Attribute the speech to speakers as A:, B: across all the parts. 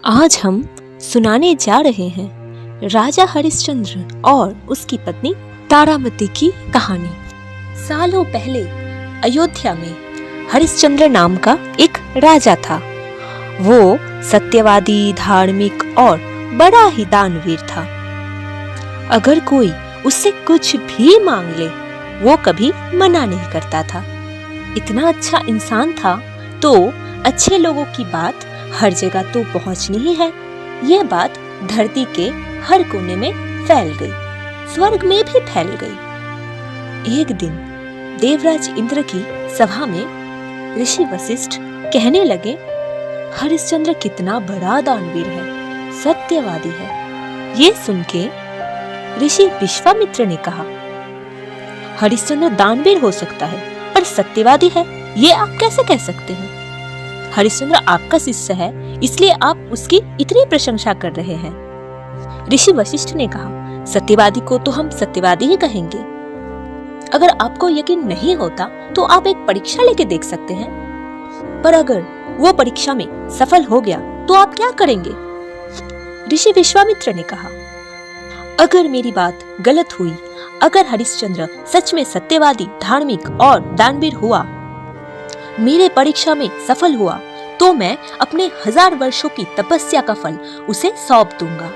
A: आज हम सुनाने जा रहे हैं राजा हरिश्चंद्र और उसकी पत्नी तारामती की कहानी। सालों पहले अयोध्या में हरिश्चंद्र नाम का एक राजा था। वो सत्यवादी, धार्मिक और बड़ा ही दानवीर था। अगर कोई उससे कुछ भी मांग ले, वो कभी मना नहीं करता था। इतना अच्छा इंसान था तो अच्छे लोगों की बात हर जगह तो पहुंचनी ही है। यह बात धरती के हर कोने में फैल गई, स्वर्ग में भी फैल गई। एक दिन देवराज इंद्र की सभा में ऋषि वशिष्ठ कहने लगे, हरिश्चंद्र कितना बड़ा दानवीर है, सत्यवादी है। ये सुन के ऋषि विश्वामित्र ने कहा, हरिश्चंद्र दानवीर हो सकता है पर सत्यवादी है, ये आप कैसे कह सकते हैं? हरिश्चंद्र आपका शिष्य है, इसलिए आप उसकी इतनी प्रशंसा कर रहे हैं। ऋषि वशिष्ठ ने कहा, सत्यवादी को तो हम सत्यवादी ही कहेंगे। अगर आपको यकीन नहीं होता तो आप एक परीक्षा लेके देख सकते हैं, पर अगर वो परीक्षा में सफल हो गया तो आप क्या करेंगे? ऋषि विश्वामित्र ने कहा, अगर मेरी बात गलत हुई, अगर हरिश्चंद्र सच में सत्यवादी, धार्मिक और दानवीर हुआ, मेरे परीक्षा में सफल हुआ, तो मैं अपने 1000 वर्षों की तपस्या का फल उसे सौंप दूंगा।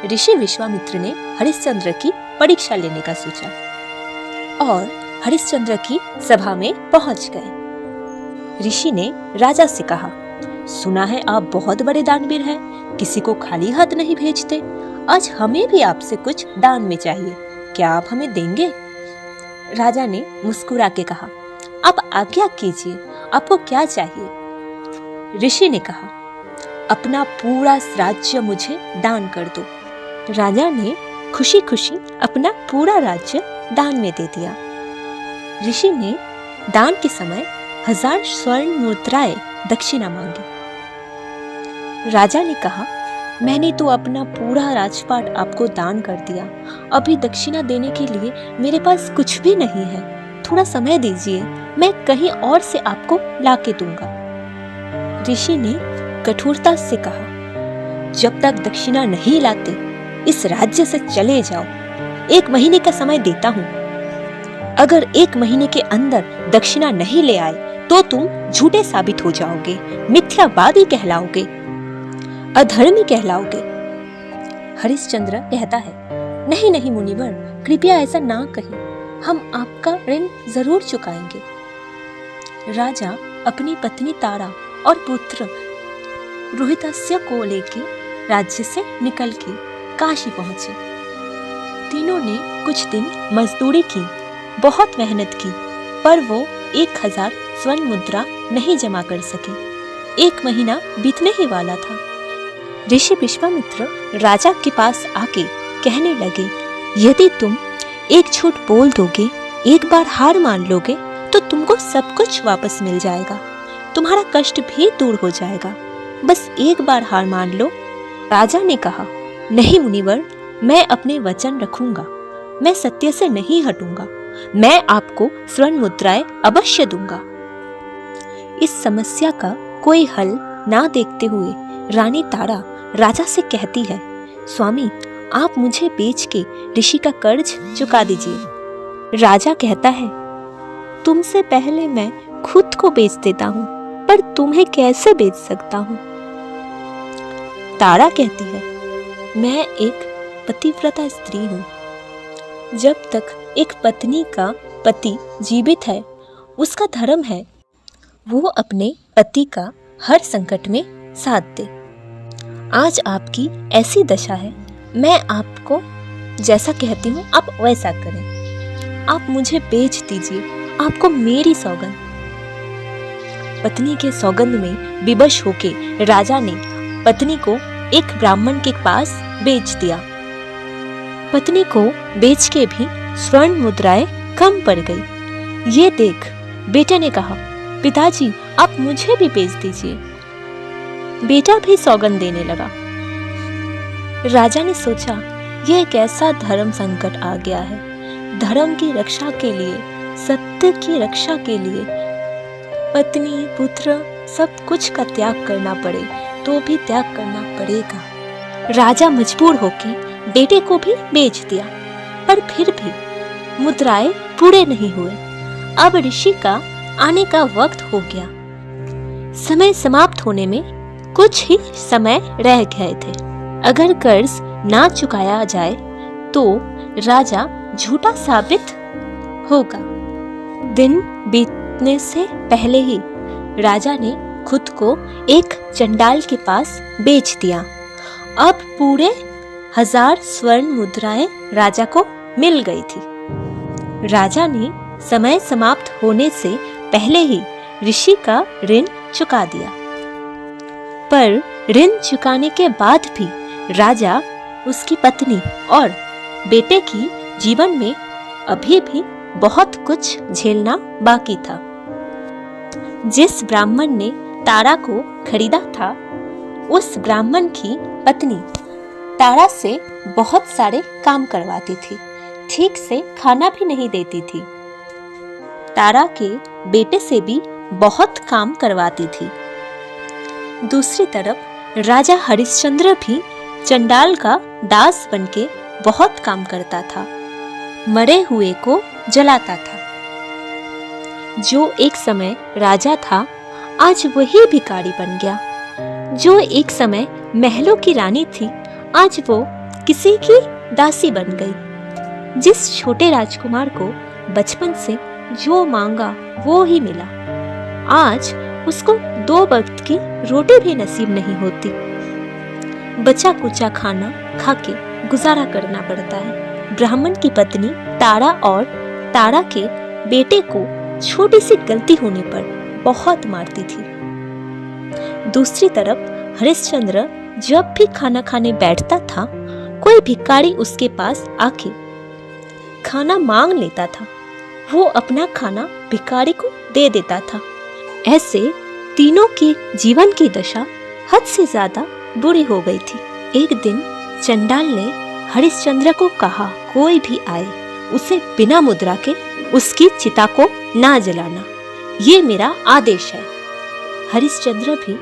A: ऋषि विश्वामित्र ने हरिश्चंद्र की परीक्षा लेने का सोचा और हरिश्चंद्र की सभा में पहुंच गए। ऋषि ने राजा से कहा, सुना है आप बहुत बड़े दानवीर हैं, किसी को खाली हाथ नहीं भेजते। आज हमें भी आपसे कुछ दान में चाहिए, क्या आप हमें देंगे? राजा ने मुस्कुरा के कहा, आप आज्ञा कीजिए, आपको क्या चाहिए? ऋषि ने कहा, अपना पूरा राज्य मुझे दान कर दो। राजा ने खुशी खुशी अपना पूरा राज्य दान में दे दिया। ऋषि ने दान के समय 1000 स्वर्ण मुद्राएं दक्षिणा मांगी। राजा ने कहा, मैंने तो अपना पूरा राजपाट आपको दान कर दिया, अभी दक्षिणा देने के लिए मेरे पास कुछ भी नहीं है, थोड़ा समय दीजिए, मैं कहीं और से आपको लाके दूंगा। ऋषि ने कठोरता से कहा, जब तक दक्षिणा नहीं लाते इस राज्य से चले जाओ। 1 महीने का समय देता हूँ, अगर 1 महीने के अंदर दक्षिणा नहीं ले आए तो तुम झूठे साबित हो जाओगे, मिथ्यावादी कहलाओगे, अधर्मी कहलाओगे। हरिश्चंद्र कहता है, नहीं नहीं मुनिवर, कृपया ऐसा ना कहिए, हम आपका ऋण जरूर चुकाएंगे। राजा अपनी पत्नी तारा और पुत्र रोहितास्य को लेके राज्य से निकल के काशी पहुंचे। तीनों ने कुछ दिन मजदूरी की, बहुत मेहनत की, पर वो 1000 स्वर्ण मुद्रा नहीं जमा कर सके। 1 महीना बीतने ही वाला था। ऋषि विश्वामित्र राजा के पास आके कहने लगे, यदि तुम एक झूठ बोल दोगे, एक बार हार मान लोगे, तो तुमको सब कुछ वापस मिल जाएगा, तुम्हारा कष्ट भी दूर हो जाएगा, बस एक बार हार मान लो। राजा ने कहा, नहीं मुनिवर, मैं अपने वचन रखूंगा, मैं सत्य से नहीं हटूंगा, मैं आपको स्वर्ण मुद्राएं अवश्य दूंगा। इस समस्या का कोई हल ना देखते हुए रानी तारा राजा से कहती है, स्वामी, आप मुझे बेच के ऋषि का कर्ज चुका दीजिए। राजा कहता है, तुमसे पहले मैं खुद को बेच देता हूँ, पर तुम्हें कैसे बेच सकता हूँ? तारा कहती है, मैं एक पतिव्रता स्त्री हूँ। जब तक एक पत्नी का पति जीवित है, उसका धर्म है वो अपने पति का हर संकट में साथ दे। आज आपकी ऐसी दशा है, मैं आपको जैसा कहती हूँ आप वैसा करें, आप मुझे बेच दीजिए, आपको मेरी सौगंध। पत्नी के सौगंध में विवश होके राजा ने पत्नी को एक ब्राह्मण के पास बेच दिया। पत्नी को बेच के भी स्वर्ण मुद्राएं कम पड़ गई। ये देख बेटे ने कहा, पिताजी आप मुझे भी बेच दीजिए। बेटा भी सौगंध देने लगा। राजा ने सोचा, यह एक ऐसा धर्म संकट आ गया है, धर्म की रक्षा के लिए, सत्य की रक्षा के लिए पत्नी, पुत्र सब कुछ का त्याग करना पड़े, तो भी त्याग करना पड़ेगा। राजा मजबूर होकर बेटे को भी बेच दिया, पर फिर भी मुद्राएं पूरे नहीं हुए। अब ऋषि का आने का वक्त हो गया। समय समाप्त होने में कुछ ही समय रह गए थे। अगर कर्ज ना चुकाया जाए तो राजा झूठा साबित होगा। दिन बीतने से पहले ही राजा ने खुद को एक चंडाल के पास बेच दिया। अब पूरे 1000 स्वर्ण मुद्राएं राजा को मिल गई थी। राजा ने समय समाप्त होने से पहले ही ऋषि का ऋण चुका दिया, पर ऋण चुकाने के बाद भी राजा, उसकी पत्नी और बेटे की जीवन में अभी भी बहुत कुछ झेलना बाकी था। जिस ब्राह्मण ने तारा को खरीदा था, उस ब्राह्मण की पत्नी तारा से बहुत सारे काम करवाती थी, ठीक से खाना भी नहीं देती थी। तारा के बेटे से भी बहुत काम करवाती थी। दूसरी तरफ राजा हरिश्चंद्र भी चंडाल का दास बनके बहुत काम करता था, मरे हुए को जलाता था। जो एक समय राजा था, आज वही भिखारी बन गया। जो एक समय महलों की रानी थी, आज वो किसी की दासी बन गई। जिस छोटे राजकुमार को बचपन से जो मांगा वो ही मिला, आज उसको 2 वक्त की रोटी भी नसीब नहीं होती। बचा कुचा खाना खाके गुजारा करना पड़ता है। ब्राह्मण की पत्नी तारा और तारा के बेटे को छोटी सी गलती होने पर बहुत मारती थी। दूसरी तरफ हरिश्चंद्र जब भी खाना खाने बैठता था, कोई भिखारी उसके पास आके खाना मांग लेता था। वो अपना खाना भिखारी को दे देता था। ऐसे तीनों के जीवन की दशा हद से ज्यादा बुरी हो गई थी। एक दिन चंडाल ने हरिश्चंद्र को कहा, कोई भी आए उसे बिना मुद्रा के उसकी चिता को ना जलाना, ये मेरा आदेश है। हरिश्चंद्र भी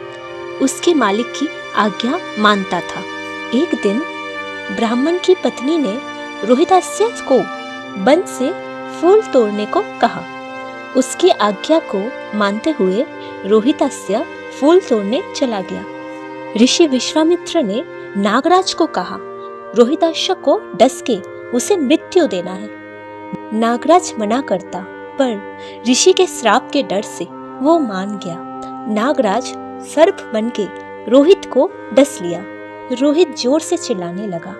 A: उसके मालिक की आज्ञा मानता था। एक दिन ब्राह्मण की पत्नी ने रोहितास्य को वन से फूल तोड़ने को कहा। उसकी आज्ञा को मानते हुए रोहितास्य फूल तोड़ने चला गया। ऋषि विश्वामित्र ने नागराज को कहा, रोहितास्य को डस के उसे मृत्यु देना है। नागराज मना करता, पर ऋषि के श्राप के डर से वो मान गया। नागराज सर्प बनके रोहित को डस लिया। रोहित जोर से चिल्लाने लगा।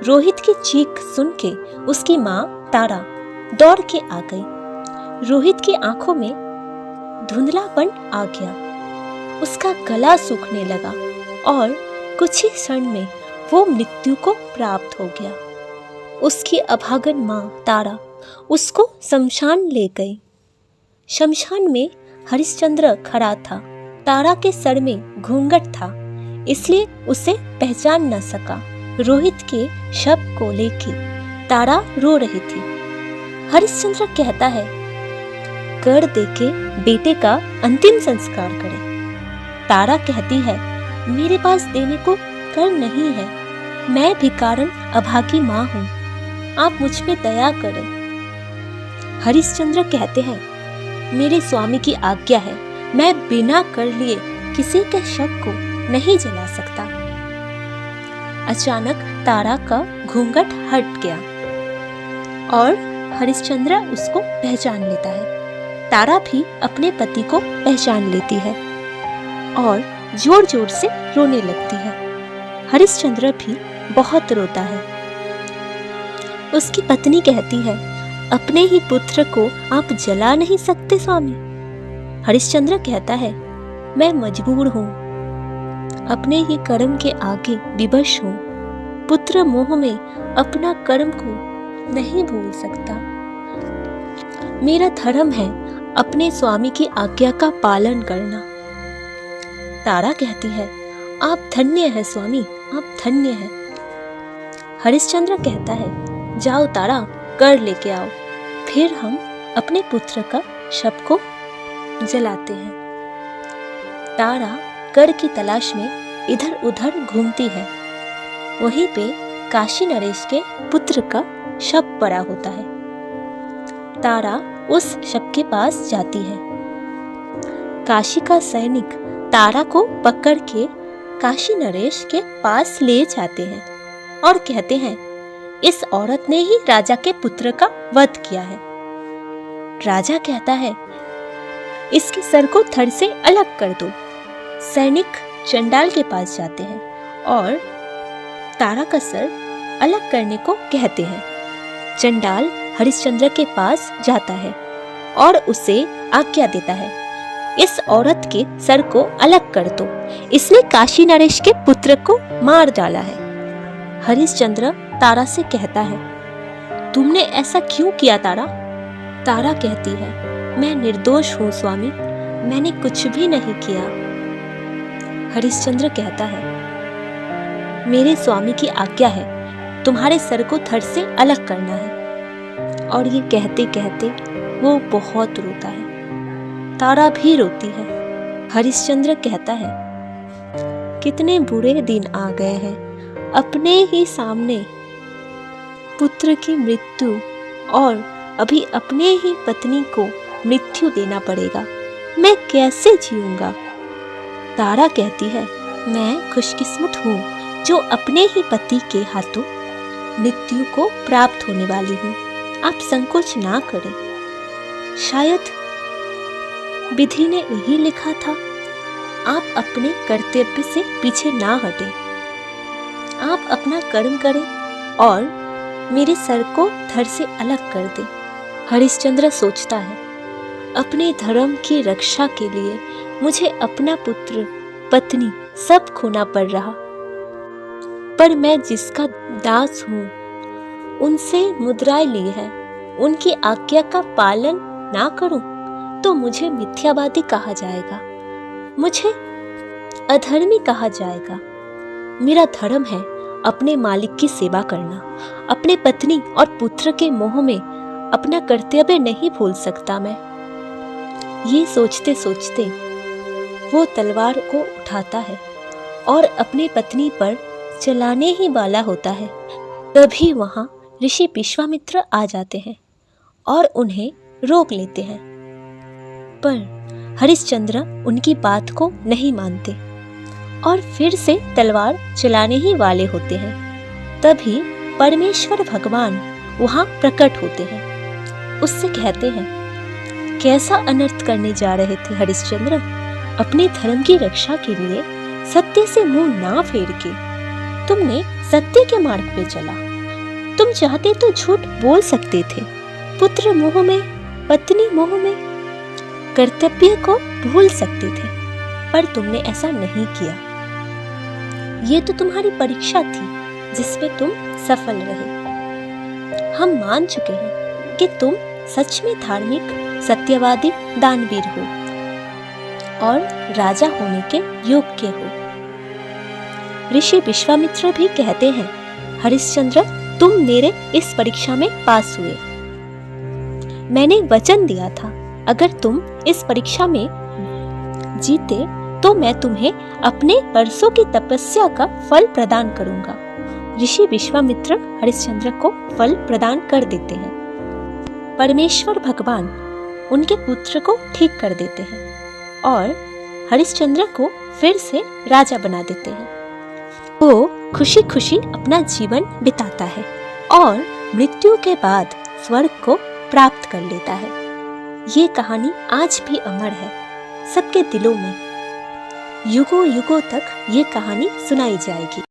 A: रोहित की चीख सुन के उसकी माँ तारा दौड़ के आ गई। रोहित की आंखों में धुंधलापन आ गया। उसका गला सूखने लगा और कुछ ही क्षण में वो मृत्यु को प्राप्त हो गया। उसकी अभागन माँ तारा उसको शमशान ले गई। शमशान में हरिश्चंद्र खड़ा था। तारा के सर में घूंघट था, इसलिए उसे पहचान न सका। रोहित के शव को लेके तारा रो रही थी। हरिश्चंद्र कहता है, कर देके बेटे का अंतिम संस्कार करें। तारा कहती है, मेरे पास देने को कर नहीं है, मैं भिखारन अभागी माँ हूँ, आप मुझ पे दया करें। हरिश्चंद्र कहते हैं, मेरे स्वामी की आज्ञा है, मैं बिना कर लिए किसी के शव को नहीं जला सकता। अचानक तारा का घूंघट हट गया और हरिश्चंद्र उसको पहचान लेता है। तारा भी अपने पति को पहचान लेती है और जोर जोर से रोने लगती है। हरिश्चंद्र भी बहुत रोता है। उसकी पत्नी कहती है, अपने ही पुत्र को आप जला नहीं सकते स्वामी। हरिश्चंद्र कहता है, मैं मजबूर हूँ, अपने ही कर्म के आगे विवश हूँ। पुत्र मोह में अपना कर्म को नहीं भूल सकता। मेरा धर्म है अपने स्वामी की आज्ञा का पालन करना। तारा कहती है, आप धन्य है स्वामी, आप धन्य है। हरिश्चंद्र कहता है, जाओ तारा, कर लेके आओ, फिर हम अपने पुत्र का शव को जलाते हैं। तारा कर की तलाश में इधर उधर घूमती है। वहीं पे काशी नरेश के पुत्र का शव पड़ा होता है। तारा उस शव के पास जाती है। काशी का सैनिक तारा को पकड़ के काशी नरेश के पास ले जाते हैं और कहते हैं, इस औरत ने ही राजा के पुत्र का वध किया है। राजा कहता है, इसके सर को धड़ से अलग कर दो। सैनिक चंडाल के पास जाते हैं और तारा का सर अलग करने को कहते हैं। चंडाल हरिश्चंद्र के पास जाता है और उसे आज्ञा देता है, इस औरत के सर को अलग कर दो, इसने काशी नरेश के पुत्र को मार डाला है। हरिश्चंद्र तारा से कहता है, तुमने ऐसा क्यों किया तारा? तारा कहती है, मैं निर्दोष हूँ स्वामी, मैंने कुछ भी नहीं किया। हरिश्चंद्र कहता है, मेरे स्वामी की आज्ञा है, तुम्हारे सर को धड़ से अलग करना है। और ये कहते कहते वो बहुत रोता है। तारा भी रोती है। हरिश्चंद्र कहता है, कितने बुरे दिन आ गए हैं, अपने ही सामने पुत्र की मृत्यु और अभी अपने ही पत्नी को मृत्यु देना पड़ेगा, मैं कैसे जीऊंगा? तारा कहती है, मैं खुशकिस्मत हूँ जो अपने ही पति के हाथों मृत्यु को प्राप्त होने वाली हूँ। आप संकोच ना करें, शायद विधि ने यही लिखा था। आप अपने कर्तव्य से पीछे ना हटें, आप अपना कर्म करें और मेरे सर को धड़ से अलग कर दें। हरिश्चंद्र सोचता है, अपने धर्म की रक्षा के लिए मुझे अपना पुत्र, पत्नी सब खोना पड़ रहा, पर मैं जिसका दास हूँ, उनसे मुद्राएं ली है, उनकी आज्ञा का पालन ना करूं तो मुझे मिथ्यावादी कहा जाएगा, मुझे अधर्मी कहा जाएगा। मेरा धर्म है अपने मालिक की सेवा करना, अपने पत्नी और पुत्र के मोह में अपना कर्तव्य नहीं भूल सकता मैं। ये सोचते सोचते वो तलवार को उठाता है और अपनी पत्नी पर चलाने ही वाला होता है। तभी वहां ऋषि विश्वामित्र आ जाते हैं और उन्हें रोक लेते हैं, पर हरिश्चंद्र उनकी बात को नहीं मानते और फिर से तलवार चलाने ही वाले होते हैं। तभी परमेश्वर भगवान वहां प्रकट होते हैं। उससे कहते हैं, कैसा अनर्थ करने जा रहे थे हरिश्चंद्र? अपने धर्म की रक्षा के लिए सत्य से मुंह ना फेर के तुमने सत्य के मार्ग पे चला। तुम चाहते तो झूठ बोल सकते थे, पुत्र मोह में, पत्नी मोह में कर्तव्य को भूल सकते थे, पर तुमने ऐसा नहीं किया। ये तो तुम्हारी परीक्षा थी जिसमें तुम सफल रहे। हम मान चुके हैं कि तुम सच में धार्मिक, सत्यवादी दानवीर हो और राजा होने के योग्य हो। ऋषि विश्वामित्र भी कहते हैं, हरिश्चंद्र तुम मेरे इस परीक्षा में पास हुए। मैंने वचन दिया था, अगर तुम इस परीक्षा में जीते तो मैं तुम्हें अपने वर्षों की तपस्या का फल प्रदान करूंगा। ऋषि विश्वामित्र हरिश्चंद्र को फल प्रदान कर देते हैं। परमेश्वर भगवान उनके पुत्र को ठीक कर देते हैं और हरिश्चंद्र को फिर से राजा बना देते हैं। वो खुशी खुशी अपना जीवन बिताता है और मृत्यु के बाद स्वर्ग को प्राप्त कर लेता है। ये कहानी आज भी अमर है सबके दिलों में। युगों युगों तक ये कहानी सुनाई जाएगी।